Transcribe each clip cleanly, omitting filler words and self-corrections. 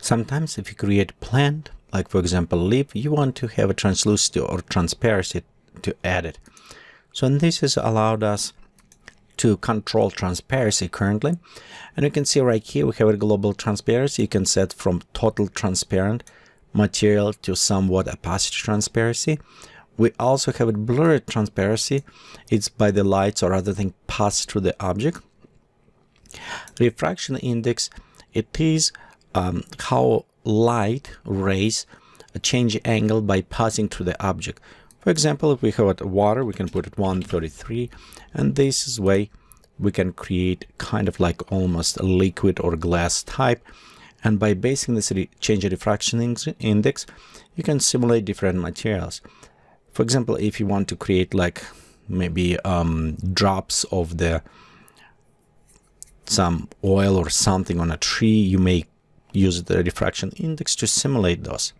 Sometimes if you create a plant, like for example leaf, you want to have a translucity or transparency to add it. So this has allowed us to control transparency currently. And you can see right here we have a global transparency. You can set from total transparent material to somewhat opacity transparency. We also have a blurred transparency. It's by the lights or other thing pass through the object. Refraction index, it is how light rays change angle by passing through the object. For example, if we have water, we can put it 133, and this is way we can create kind of like almost a liquid or glass type. And by basing this change in refraction index, you can simulate different materials. For example, if you want to create like maybe drops of some oil or something on a tree, you may use the refraction index to simulate those.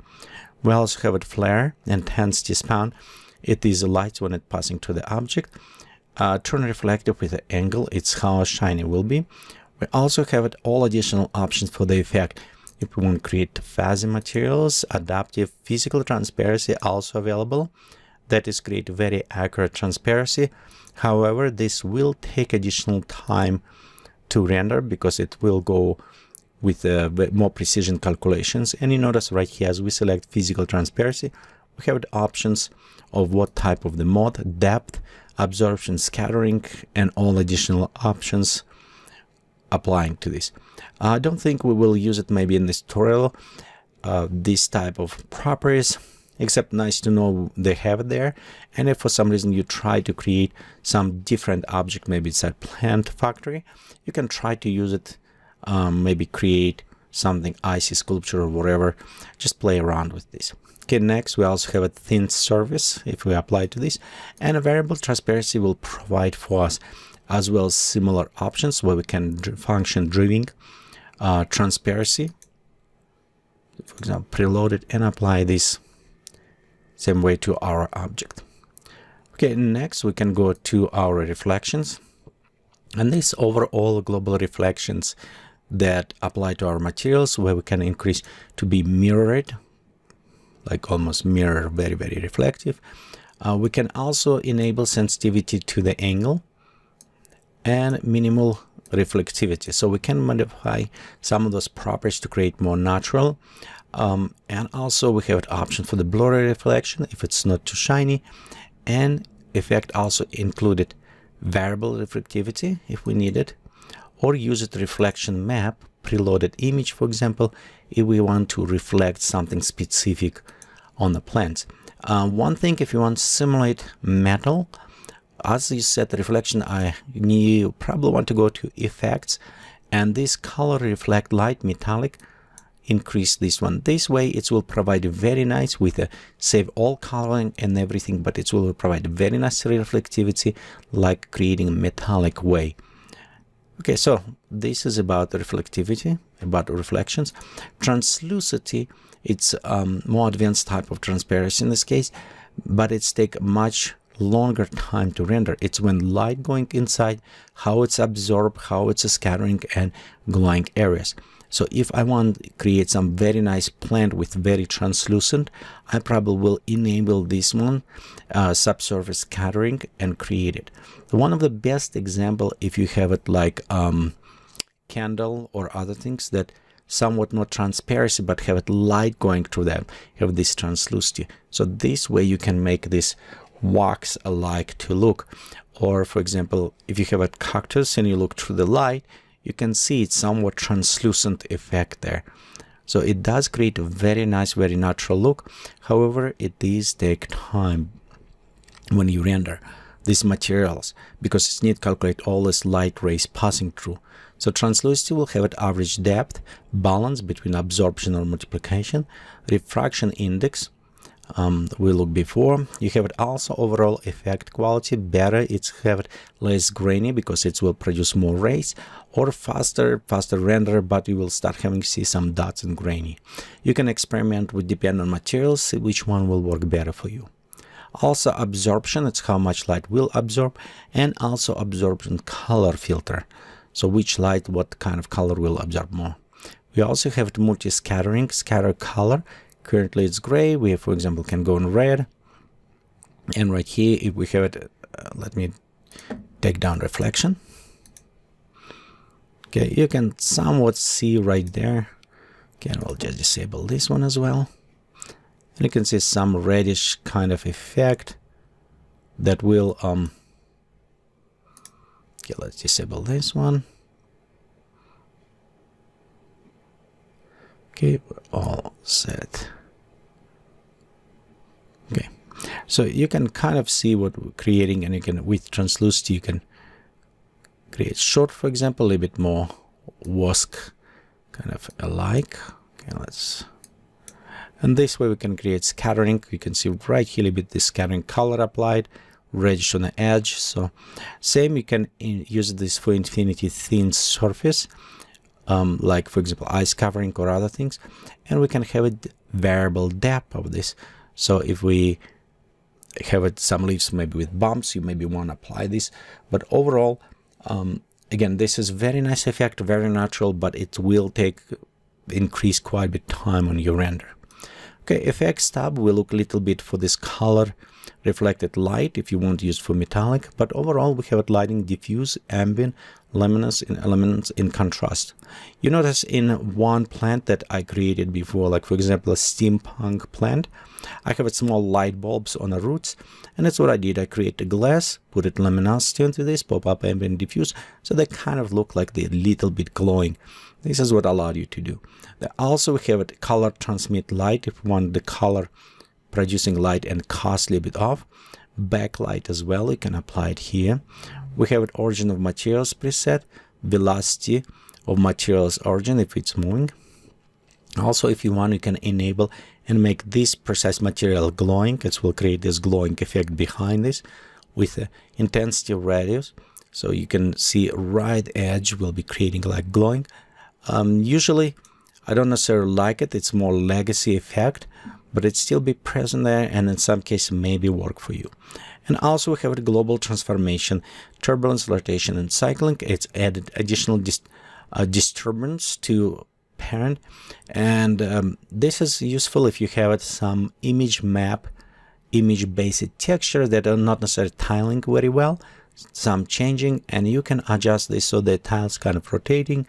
We also have a flare, intensity span. It is light when it's passing to the object. Turn reflective with the angle, it's how shiny it will be. We also have all additional options for the effect. If we want to create fuzzy materials, adaptive physical transparency also available. That is create very accurate transparency. However, this will take additional time to render because it will go with more precision calculations. And you notice right here, as we select physical transparency, we have the options of what type of the mode, depth, absorption, scattering, and all additional options applying to this. I don't think we will use it maybe in this tutorial, this type of properties, except nice to know they have it there. And if for some reason you try to create some different object, maybe it's a plant factory, you can try to use it, maybe create something icy sculpture or whatever. Just play around with this. Okay, next we also have a thin surface if we apply to this, and a variable transparency will provide for us as well as similar options where we can function driving transparency. For example, preload it and apply this same way to our object. Okay, next we can go to our reflections, and these overall global reflections that apply to our materials where we can increase to be mirrored, like almost mirror, very, very reflective. We can also enable sensitivity to the angle and minimal reflectivity. So we can modify some of those properties to create more natural. And also we have an option for the blurry reflection if it's not too shiny, and effect also included variable reflectivity if we need it, or use it reflection map, preloaded image, for example, if we want to reflect something specific on the plants. One thing, if you want to simulate metal, as you set the reflection, you probably want to go to effects, and this color reflect light metallic, increase this one. This way it will provide very nice with a save all coloring and everything, but it will provide very nice reflectivity, like creating a metallic way. Okay, so this is about the reflectivity, about reflections. Translucity, it's more advanced type of transparency in this case, but it's take much longer time to render. It's when light going inside, how it's absorbed, how it's scattering and glowing areas. So if I want to create some very nice plant with very translucent, I probably will enable this one, subsurface scattering, and create it. One of the best example, if you have it like candle or other things that somewhat not transparency, but have it light going through them, have this translucity. So this way you can make this wax alike to look. Or for example, if you have a cactus and you look through the light, you can see it's somewhat translucent effect there. So it does create a very nice, very natural look. However, it does take time when you render these materials because it's need to calculate all this light rays passing through. So translucity will have an average depth, balance between absorption or multiplication, refraction index. We look before. You have it also overall effect quality better. It's have it less grainy because it will produce more rays, or faster render, but you will start having see some dots and grainy. You can experiment with depend on materials, see which one will work better for you. Also absorption, it's how much light will absorb, and also absorption color filter. So which light, what kind of color will absorb more. We also have the multi-scattering, scatter color. Currently it's gray. We, for example, can go in red. And right here, if we have it, let me take down reflection. Okay, you can somewhat see right there. Okay, and we'll just disable this one as well. And you can see some reddish kind of effect that will, okay, let's disable this one. Okay, we're all set. Okay, so you can kind of see what we're creating, and you can, with translucity, you can create short, for example, a little bit more wask kind of alike. Okay, let's, and this way we can create scattering. You can see right here a bit the scattering color applied, reddish on the edge. So same, you can use this for infinity thin surface, like for example ice covering or other things, and we can have a variable depth of this. So if we have it, some leaves maybe with bumps, you maybe want to apply this, but overall, again, this is very nice effect, very natural, but it will increase quite a bit time on your render. Okay, effects tab, we look a little bit for this color reflected light if you want to use for metallic, but overall we have it lighting, diffuse, ambient, luminous, and elements in contrast. You notice in one plant that I created before, like for example a steampunk plant, I have small light bulbs on the roots, and that's what I did. I create a glass, put it luminosity into this, pop-up, ambient, diffuse, so they kind of look like they're a little bit glowing. This is what allowed you to do. They also have it color transmit light if you want the color producing light and cost a little bit off. Backlight as well, you can apply it here. We have it origin of materials preset, velocity of materials origin if it's moving. Also, if you want, you can enable and make this precise material glowing. It will create this glowing effect behind this with the intensity radius. So you can see right edge will be creating like glowing. Usually, I don't necessarily like it. It's more legacy effect, but it still be present there, and in some cases maybe work for you. And also we have a global transformation, turbulence, rotation, and cycling. It's added additional disturbance to parent, and this is useful if you have some image map, image based texture that are not necessarily tiling very well, some changing, and you can adjust this so the tiles kind of rotating,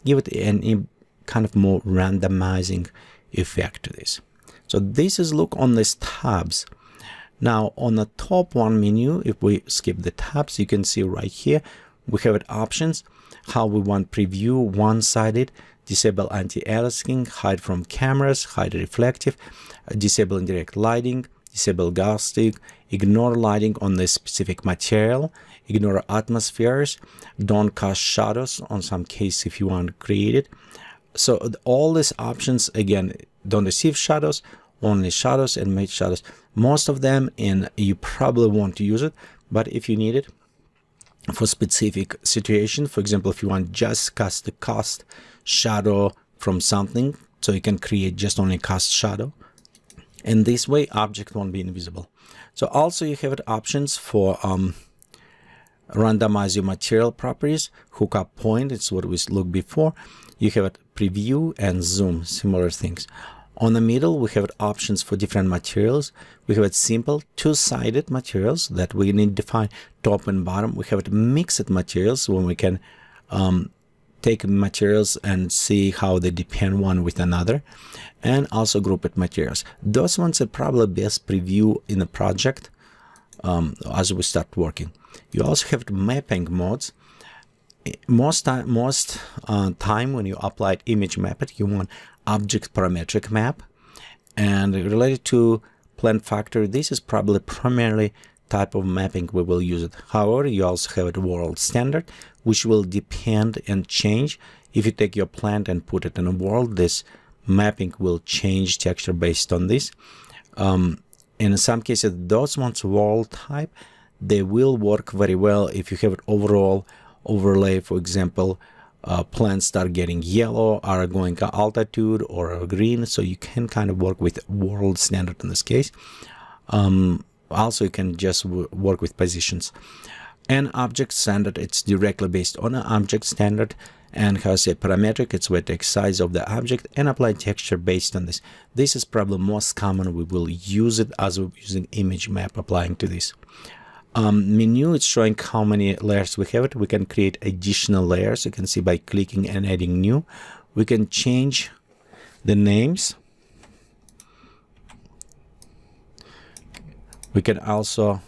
give it an kind of more randomizing effect to this. So this is look on these tabs. Now on the top one menu, if we skip the tabs, you can see right here we have it options, how we want preview, one-sided, disable anti-aliasing, hide from cameras, hide reflective, disable indirect lighting, disable ghosting, ignore lighting on the specific material, ignore atmospheres, don't cast shadows on some case if you want to create it. So all these options, again, don't receive shadows, only shadows, and make shadows. Most of them, and you probably want to use it, but if you need it for specific situation, for example, if you want just cast shadow from something, so you can create just only cast shadow, and this way object won't be invisible. So also you have options for randomize your material properties, hookup point, it's what we looked before. You have it preview and zoom, similar things. On the middle, we have options for different materials. We have it simple two-sided materials that we need to define top and bottom. We have it mixed materials when we can take materials and see how they depend one with another, and also grouped materials. Those ones are probably best preview in the project as we start working. You also have the mapping modes. Most time when you apply image mapping, you want object parametric map, and related to plant factor, this is probably primarily type of mapping we will use it. However, you also have a world standard, which will depend and change. If you take your plant and put it in a world, this mapping will change texture based on this. In some cases, those ones world type, they will work very well if you have an overall overlay. For example, plants start getting yellow, are going altitude or green, so you can kind of work with world standard in this case. Also, you can just work with positions. An object standard, it's directly based on an object standard and has a parametric, it's vertex size of the object, and apply texture based on this. This is probably most common. We will use it as we're using image map applying to this. Menu, it's showing how many layers we have it. We can create additional layers. You can see by clicking and adding new. We can change the names. We can also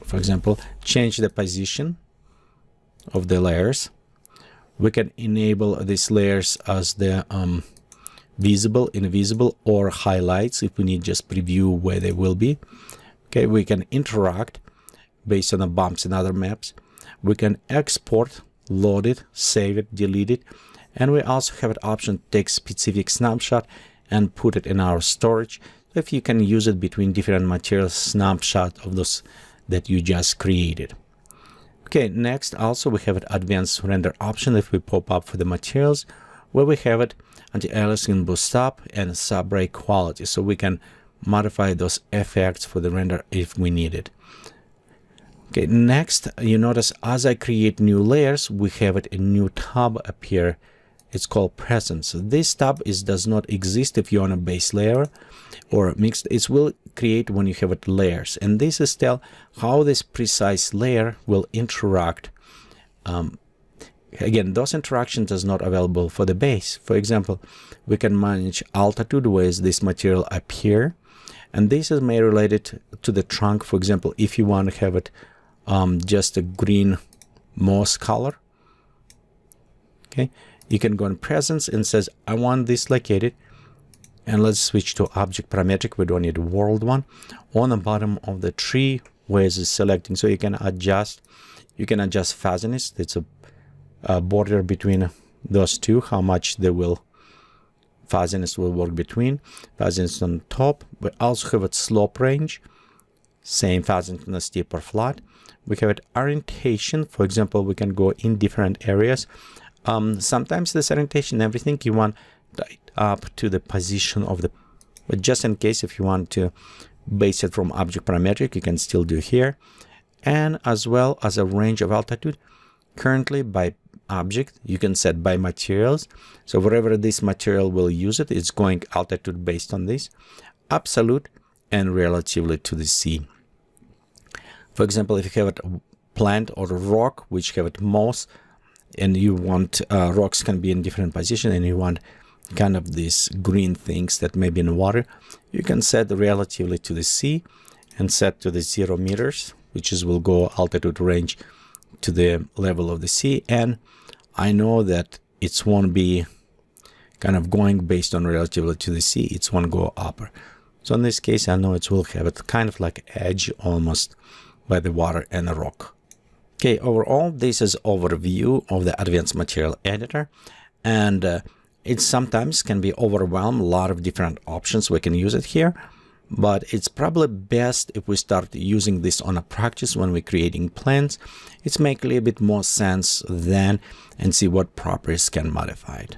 for example, change the position of the layers. We can enable these layers as the visible, invisible, or highlights if we need just preview where they will be. Okay, we can interact based on the bumps and other maps. We can export, load it, save it, delete it, and we also have an option to take specific snapshot and put it in our storage. If you can use it between different materials, snapshot of those that you just created. Okay, next also we have an advanced render option if we pop up for the materials, where we have it anti-aliasing boost up and sub-ray quality, so we can modify those effects for the render if we need it. Okay, next you notice as I create new layers, we have a new tab appear. It's called presence. This tab does not exist if you're on a base layer or mixed. It will create when you have it layers, and this is tell how this precise layer will interact. Again, those interactions is not available for the base. For example, we can manage altitude where this material appear, and this is may related to the trunk. For example, if you want to have it just a green moss color, okay, you can go in presence and says I want this located, and let's switch to object parametric. We don't need world one. On the bottom of the tree where it's selecting, so you can adjust fuzziness. It's a border between those two, how much they will fuzziness will work between. Fuzziness on top. We also have a slope range, same fuzziness on the steep or flat. We have it orientation. For example, we can go in different areas. Sometimes this orientation, everything you want up to the position of the, but just in case if you want to base it from object parametric, you can still do here, and as well as a range of altitude. Currently by object you can set by materials, so wherever this material will use it, it's going altitude based on this, absolute and relatively to the sea. For example, if you have a plant or a rock which have it moss, and you want rocks can be in different position, and you want kind of these green things that may be in water, you can set relatively to the sea and set to the 0 meters, which is will go altitude range to the level of the sea. And I know that it won't be kind of going based on relatively to the sea, it won't go upper. So in this case, I know it will have it kind of like edge almost by the water and the rock. Okay, overall, this is overview of the advanced material editor, and it sometimes can be overwhelmed. A lot of different options we can use it here, but it's probably best if we start using this on a practice when we're creating plans. It's make a little bit more sense then and see what properties can modify it.